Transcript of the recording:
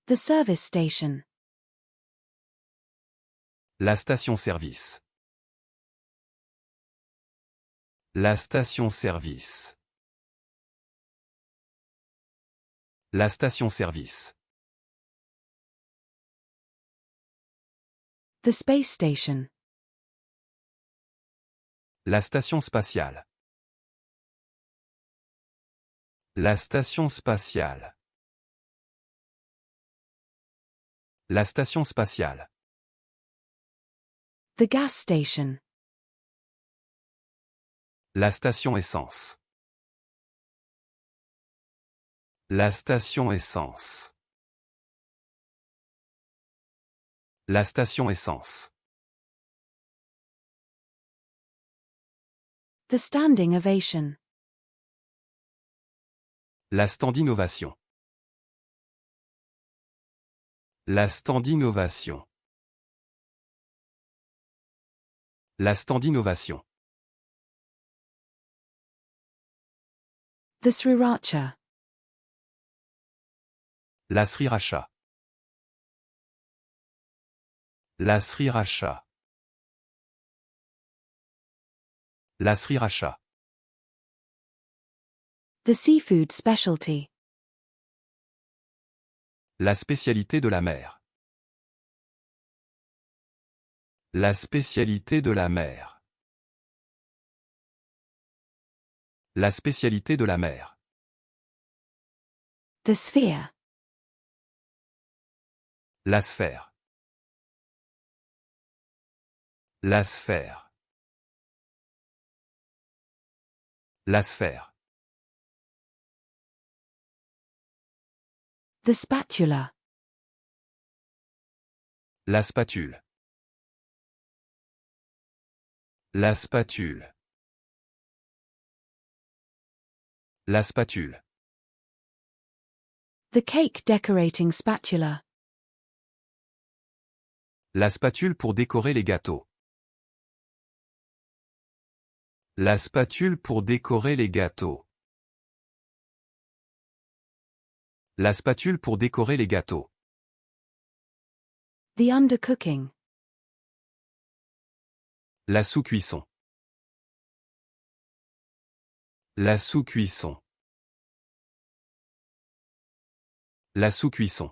The service station. La station-service. La station-service. La station-service. The space station. La station spatiale. La station spatiale. La station spatiale. The gas station. La station essence. La station essence. La station essence. The standing ovation. La standing ovation. La standing ovation. La standing ovation. The sriracha. La sriracha. La sriracha. La sriracha. The seafood specialty. La spécialité de la mer. La spécialité de la mer. La spécialité de la mer. The sphere. La sphère. La sphère. La sphère. The spatula. La spatule. La spatule. La spatule. The cake decorating spatula. La spatule pour décorer les gâteaux. La spatule pour décorer les gâteaux. La spatule pour décorer les gâteaux. The undercooking. La sous-cuisson. La sous-cuisson. La sous-cuisson.